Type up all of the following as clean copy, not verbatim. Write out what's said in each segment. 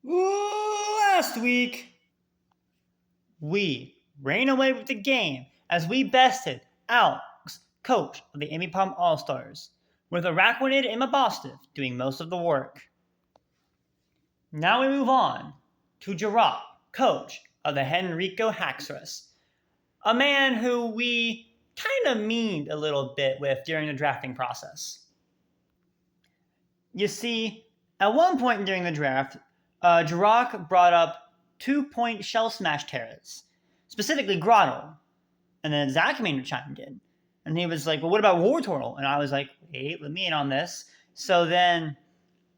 Last week, we ran away with the game as we bested Alex, coach of the Amy Palm All-Stars, with Araquanid and Mabostiv doing most of the work. Now we move on to Jarock, coach of the Henrico Haxours, a man who we kind of meaned a little bit with during the drafting process. You see, at one point during the draft, Jarock brought up 2-point shell smash terrors, specifically Grotto. And then Zacamander chimed in. And he was like, well, what about War Turtle? And I was like, wait, let me in on this. So then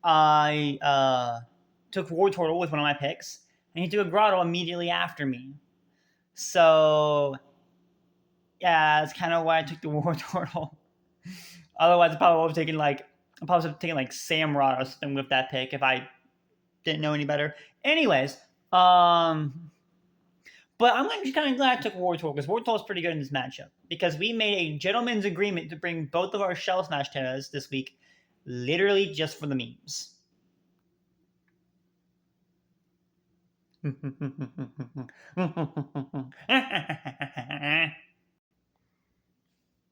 I took War Turtle with one of my picks, and he took a Grotto immediately after me. So, yeah, that's kind of why I took the War Turtle. Otherwise, I probably would have taken like Samurott or something with that pick if I didn't know any better. Anyways, but I'm actually kind of glad I took War Turtle because War Turtle is pretty good in this matchup because we made a gentleman's agreement to bring both of our Shell Smash Terras this week, literally just for the memes.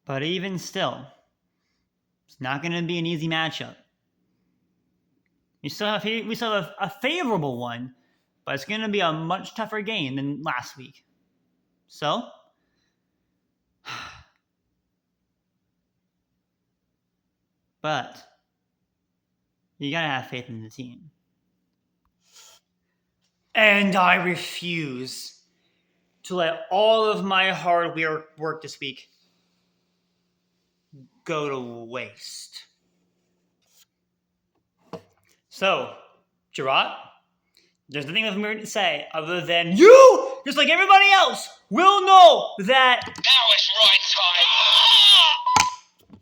But even still, it's not going to be an easy matchup. We still have a favorable one, but it's going to be a much tougher game than last week. So, but you got to have faith in the team. And I refuse to let all of my hard work this week go to waste. So, Jarock, there's nothing left for me to say other than you, just like everybody else, will know that now it's right time.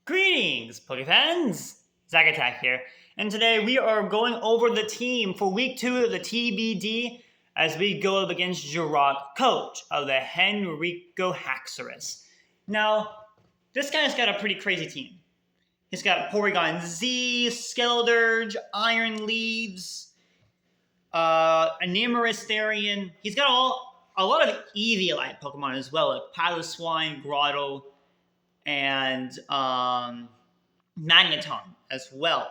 Greetings, Pokefans! Zach Attack here, and today we are going over the team for week 2 of the TBD as we go up against Jarock, coach of the Henrico Haxours. Now, this guy's got a pretty crazy team. He's got Porygon Z, Skeldurge, Iron Leaves, Anemoris Therian. He's got a lot of Eevee-like Pokemon as well, like Piloswine, Grotto, and Magneton as well.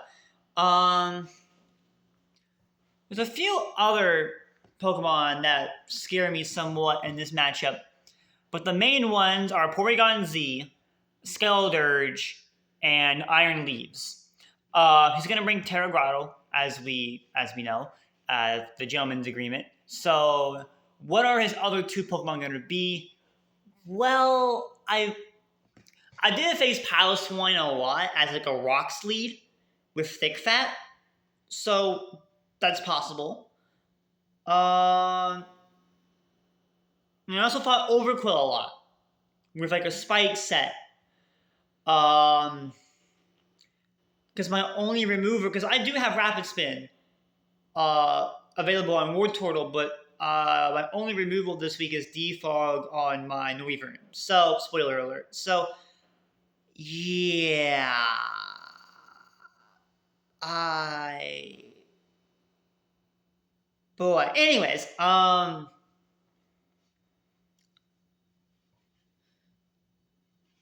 There's a few other Pokemon that scare me somewhat in this matchup, but the main ones are Porygon Z, Skeldurge, and Iron Leaves. He's gonna bring Terra Grotto, as we know, the gentleman's agreement. So, what are his other 2 Pokemon gonna be? Well, I did face Piloswine a lot as like a rock sleed with thick fat, so that's possible. I also fought Overquill a lot with like a spike set. Because my only remover, because I do have Rapid Spin available on War Turtle, but my only removal this week is Defog on my Noivern. So, spoiler alert. So, yeah. Boy. Anyways,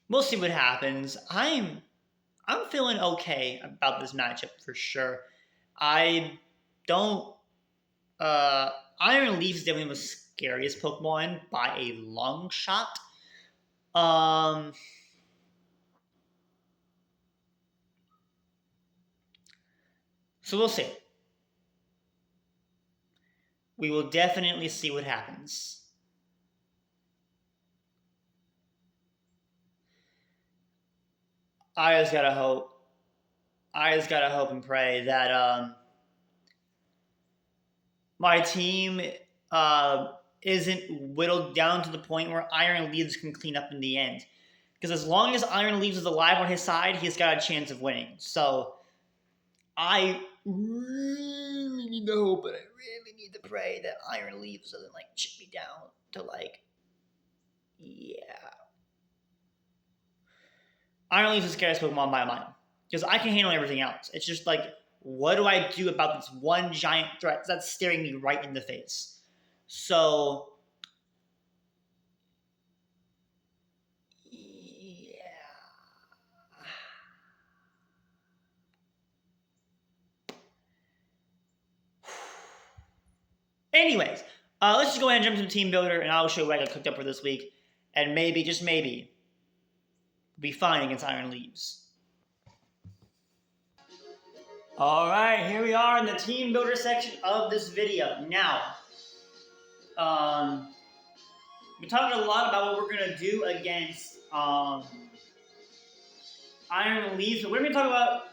we'll see what happens. I'm feeling okay about this matchup for sure. I don't. Iron Leaf is definitely the scariest Pokemon by a long shot. So we'll see. We will definitely see what happens. I just gotta hope and pray that my team isn't whittled down to the point where Iron Leaves can clean up in the end. Because as long as Iron Leaves is alive on his side, he's got a chance of winning. So I really need to hope and I really need to pray that Iron Leaves doesn't like chip me down to like, yeah. Iron Leaves is the scariest Pokemon by a mile. Because I can handle everything else. It's just like what do I do about this one giant threat that's staring me right in the face? So, yeah. Anyways, let's just go ahead and jump into Team Builder, and I'll show you what I got cooked up for this week. And maybe, just maybe, be fine against Iron Leaves. Alright, here we are in the Team Builder section of this video. Now, we're talking a lot about what we're going to do against Iron Leaves. So we're going to talk about,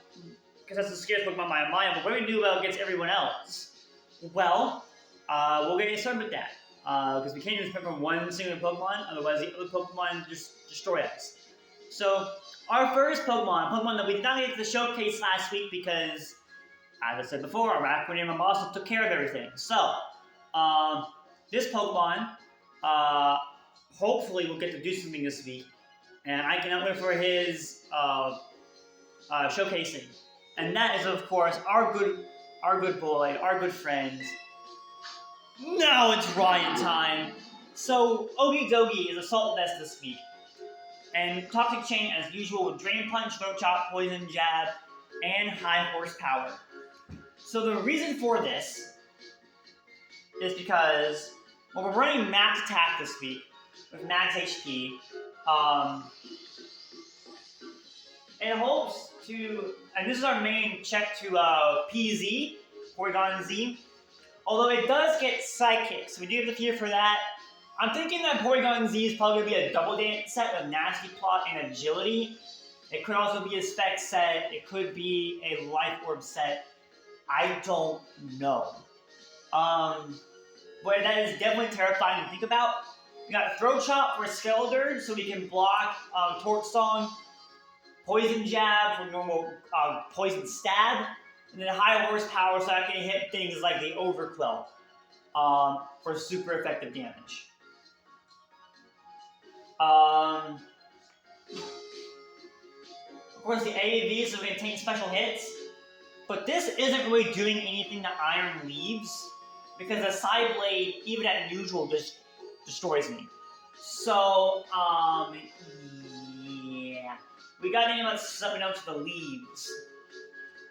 because that's the scariest Pokemon in my mind, but what are we going to do about against everyone else? Well, we'll get started with that. Because we can't just pick from one single Pokemon, otherwise the other Pokemon just destroy us. So, our first Pokemon that we did not get to the showcase last week because, as I said before, Araquanid and Mimosa took care of everything. So, this Pokemon, hopefully will get to do something this week, and I cannot wait for his showcasing. And that is, of course, our good boy, our good friend. Now it's Ryan time. So, Ogie Dogie is Assault Vest this week. And Toxic Chain, as usual, with Drain Punch, Throat Chop, Poison Jab, and High Horsepower. So the reason for this is because, well, we're running Max Attack this week, with Max HP. In hopes to, and this is our main check to PZ, Porygon Z. Although it does get Psychic, so we do have to fear for that. I'm thinking that Porygon Z is probably going to be a double dance set of Nasty Plot and Agility. It could also be a Spec set. It could be a Life Orb set. I don't know. But that is definitely terrifying to think about. We got Throat Chop for Skeletor, so we can block Torch Song. Poison Jab for normal Poison Stab. And then High Horsepower, so I can hit things like the Overqwell for super effective damage. Of course, the AAV, so we can take special hits. But this isn't really doing anything to Iron Leaves, because the Side Blade, even at neutral, just destroys me. So, yeah. We gotta think about something else to the Leaves.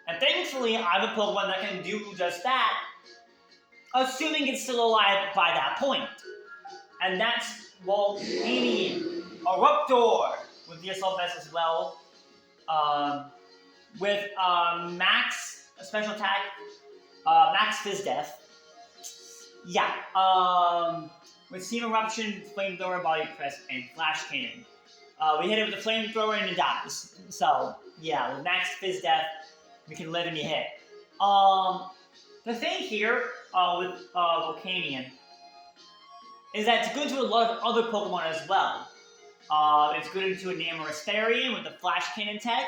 And thankfully, I have a Pokemon that can do just that, assuming it's still alive by that point. And that's Volcanion, Eruptor, with the Assault Vest as well. With Max Special Attack, Max Fizz Death. Yeah. With Steam Eruption, Flamethrower, Body Press, and Flash Cannon. We hit it with the Flamethrower and it dies. So, yeah, with Max Fizz Death, we can live and you hit. The thing here with Volcanion is that it's good to a lot of other Pokemon as well. It's good into a Namorastarian with the Flash Cannon tech.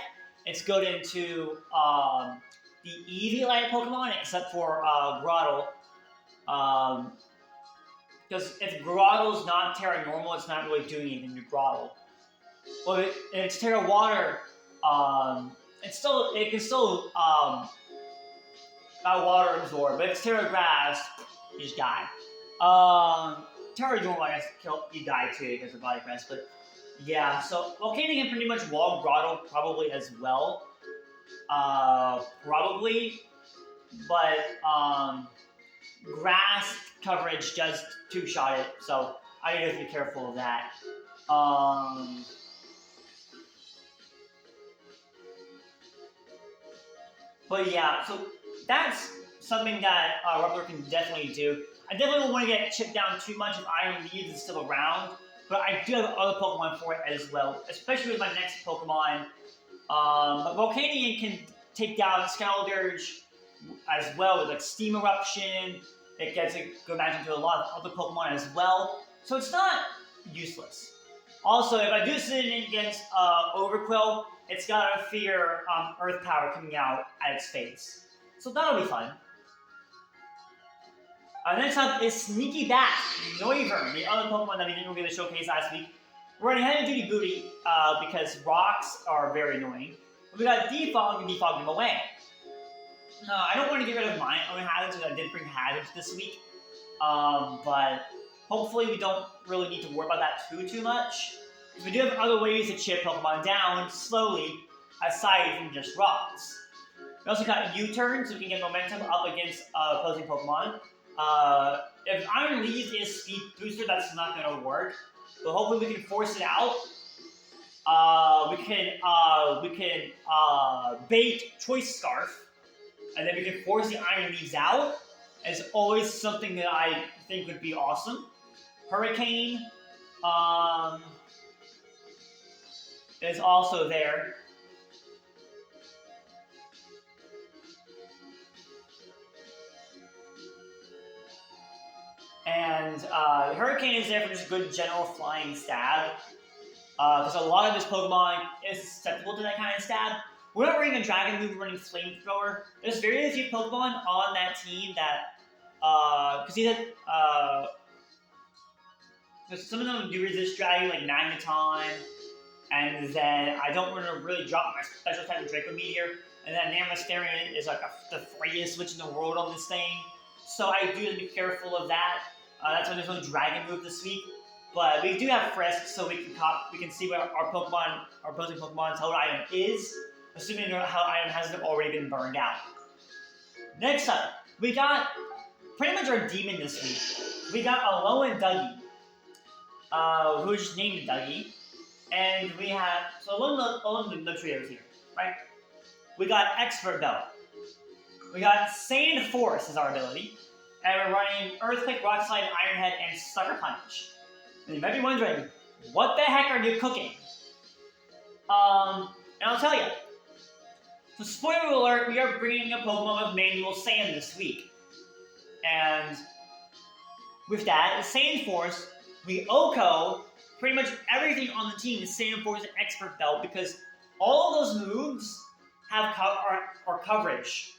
It's good into the Eevee-like Pokemon, except for Grottle. Because if Grottle's not Terra Normal, it's not really doing anything to Grottle. Well, if it's Terra Water, it can still water absorb, but if it's Terra Grass, you just die. Terra Normal, I guess, you die too because of Body Press, but yeah, so Volcanion can pretty much wall Grottle probably as well. Probably, but Grass coverage does two-shot it, so I need to be careful of that. But yeah, so that's something that Rubber can definitely do. I definitely don't want to get chipped down too much if Iron Leaves is still around, but I do have other Pokemon for it as well, especially with my next Pokemon. But Volcanion can take down Skeletor as well with like Steam Eruption. It gets a good match into a lot of other Pokemon as well, so it's not useless. Also, if I do sit in against Overqwell, it's got a fear Earth Power coming out at its face. So that'll be fun. Next up is Sneaky Bat, Noivern, the other Pokemon that we didn't really showcase last week. We're running Heavy Duty Booty because rocks are very annoying. But we got Defog and Defog them away. No, I don't want to get rid of my own hazards because I did bring hazards this week. But hopefully we don't really need to worry about that too much. Because we do have other ways to chip Pokemon down slowly, aside from just rocks. We also got U-turn, so we can get momentum up against opposing Pokemon. If Iron Leaves is Speed Booster, that's not going to work. But hopefully we can force it out. We can bait Choice Scarf, and then we can force the Iron Leaves out. It's always something that I think would be awesome. Hurricane is also there. And Hurricane is there for just good general flying stab. Because a lot of his Pokemon is susceptible to that kind of stab. We're not running a Dragon move, we're running Flamethrower. There's very few Pokemon on that team that, because he had, some of them do resist Dragon, like Magneton, and then I don't want to really drop my special type of Draco Meteor, and then Namasterian is like the freest switch in the world on this thing. So I do have to be careful of that. That's why there's no Dragon move this week. But we do have Frisk, so we can see what our opposing Pokemon's hold item is, assuming our hold item hasn't already been burned out. Next up, we got pretty much our demon this week. We got Alolan Dougie, who's just named Dougie, and we have Alolan the trios here, right? We got Expert Belt. We got Sand Force as our ability, and we're running Earthquake, Rock Slide, Iron Head, and Sucker Punch. And you might be wondering, what the heck are you cooking? And I'll tell you. So spoiler alert, we are bringing a Pokemon with Manual Sand this week. And with that, the Sand Force, we OHKO pretty much everything on the team is Sand Force and Expert Belt because all of those moves have coverage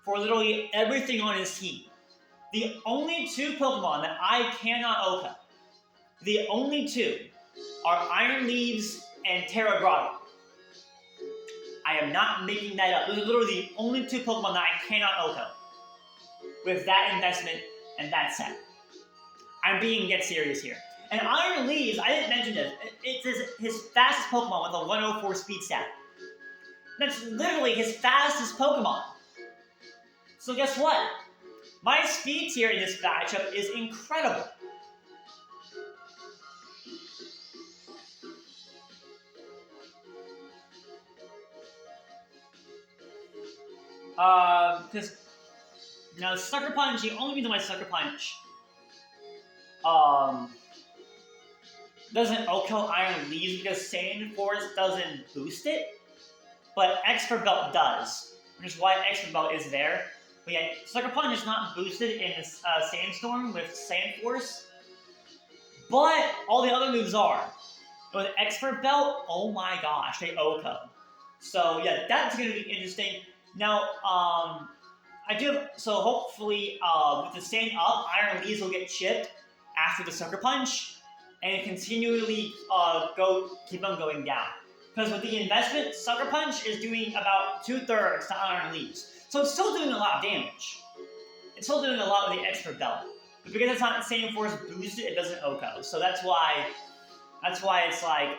for literally everything on his team. The only two Pokemon that I cannot OHKO, the only two, are Iron Leaves and Terra Grotto. I am not making that up. Those are literally the only two Pokemon that I cannot OHKO with that investment and that set. I'm being get serious here. And Iron Leaves, I didn't mention this, it's his fastest Pokemon with a 104 speed stat. That's literally his fastest Pokemon. So guess what? My speed tier in this matchup is incredible. Because now Sucker Punch, the only reason why Sucker Punch doesn't OHKO Iron Leaves because Sand Force doesn't boost it, but Expert Belt does, which is why Expert Belt is there. But yeah, Sucker Punch is not boosted in this Sandstorm with Sand Force, but all the other moves are. With Expert Belt, oh my gosh, they OHKO. So yeah, that's going to be interesting. Now, so hopefully, with the Sand up, Iron Leaves will get chipped after the Sucker Punch, and continually keep on going down. Because with the investment, Sucker Punch is doing about 2/3 to Iron Leaves. So it's still doing a lot of damage. It's still doing a lot with the Expert Belt. But because it's not Sand Force boosted, it doesn't OHKO. So that's why it's like,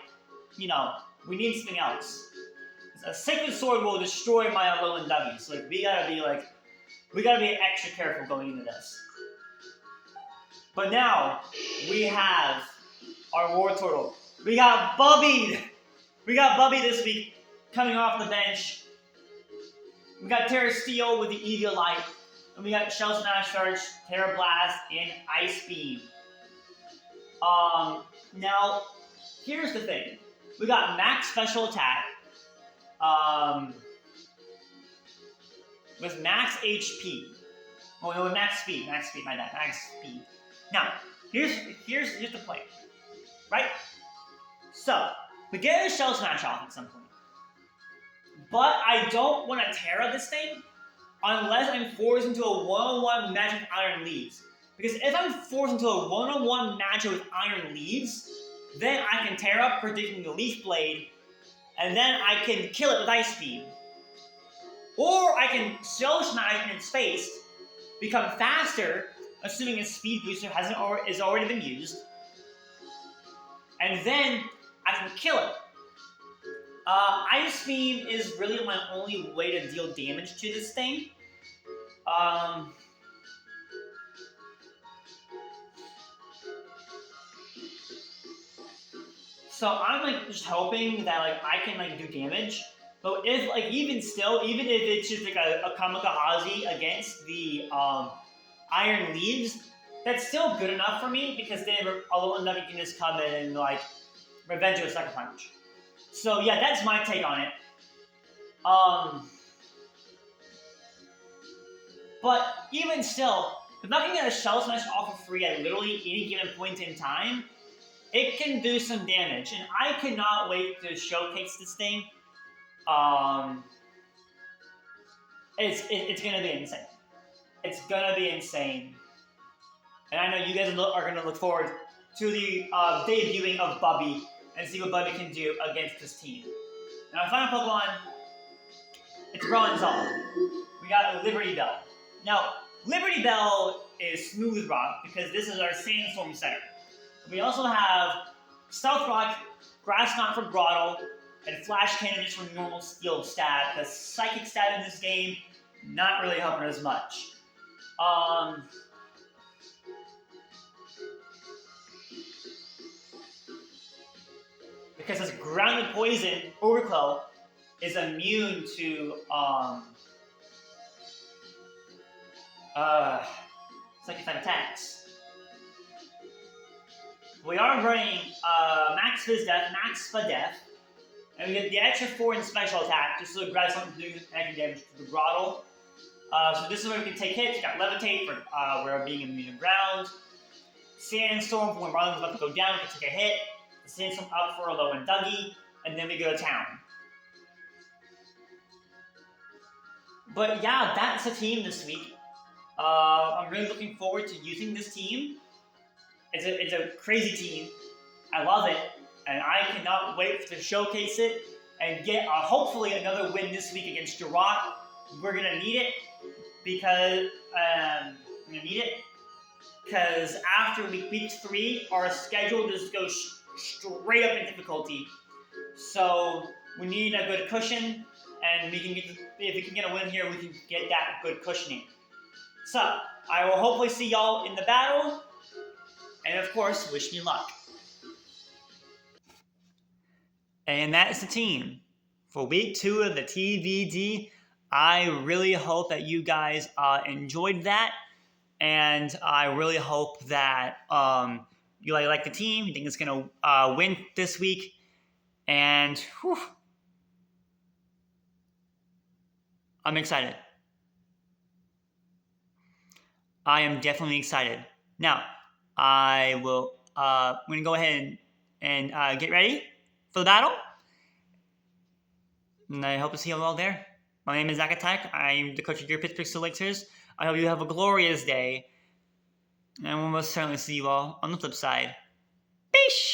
we need something else. A Sacred Sword will destroy my Alolan Dougies. Like, we gotta be extra careful going into this. But now, we have our War Turtle. We got Bubby! We got Bubby this week, coming off the bench. We got Terra Steel with the Eviolite. And we got Shell Smash Charge, Terra Blast, and Ice Beam. Now, here's the thing. We got Max Special Attack. With Max HP. Oh no, with Max Speed. Max Speed, my bad. Max Speed. Now, here's the point. Right? So, we get a Shell Smash off at some point. But I don't want to Terra this thing unless I'm forced into a one-on-one match with Iron Leaves. Because if I'm forced into a one-on-one matchup with Iron Leaves, then I can Terra, predicting the Leaf Blade, and then I can kill it with Ice Beam. Or I can Shell Smash in space, become faster, assuming a speed booster is already been used, and then I can kill it. Ice Beam is really my only way to deal damage to this thing. So I'm like just hoping that like I can like do damage. But if like even if it's just like a kamikaze against the Iron Leaves, that's still good enough for me because then although enough you can just come in and like revenge with a Sucker Punch. So yeah, that's my take on it. But even still, if I can get a Shell Smash off for free at literally any given point in time, it can do some damage, and I cannot wait to showcase this thing. It's gonna be insane. It's gonna be insane, and I know you guys are gonna look forward to the debuting of Bubby and see what Bubby can do against this team. Now, final Pokemon, it's Bronzong. We got Liberty Bell. Now, Liberty Bell is Smooth Rock because this is our Sandstorm setter. We also have Stealth Rock, Grass Knot for Grottle, and Flash Cannon just for normal Steel Stab, because Psychic Stab in this game, not really helping as much. Because this Grounded Poison, Overclow, is immune to, Psychic Type attacks. We are running Max Fizz-Def, Max Spadef, and we get the extra 4 in special attack, just so it grabs something to do extra damage to the Grottle. So this is where we can take hits. We got Levitate for where being immune to ground. Sandstorm for when Marlon's about to go down, we can take a hit. Sandstorm up for a low and Dougie, and then we go to town. But yeah, that's the team this week. I'm really looking forward to using this team. It's a crazy team. I love it, and I cannot wait to showcase it and get hopefully another win this week against Jarock. We're gonna need it because after week 3, our schedule just goes straight up in difficulty. So we need a good cushion, and if we can get a win here, we can get that good cushioning. So I will hopefully see y'all in the battle. And of course, wish me luck. And that is the team for week 2 of the TBD. I really hope that you guys enjoyed that. And I really hope that you like the team. You think it's going to win this week. And whew, I'm excited. I am definitely excited. Now, I'm going to go ahead and get ready for the battle. And I hope to see you all there. My name is Zakatek. I'm the coach of your Pittsburgh Selectors. I hope you have a glorious day. And we'll most certainly see you all on the flip side. Peace!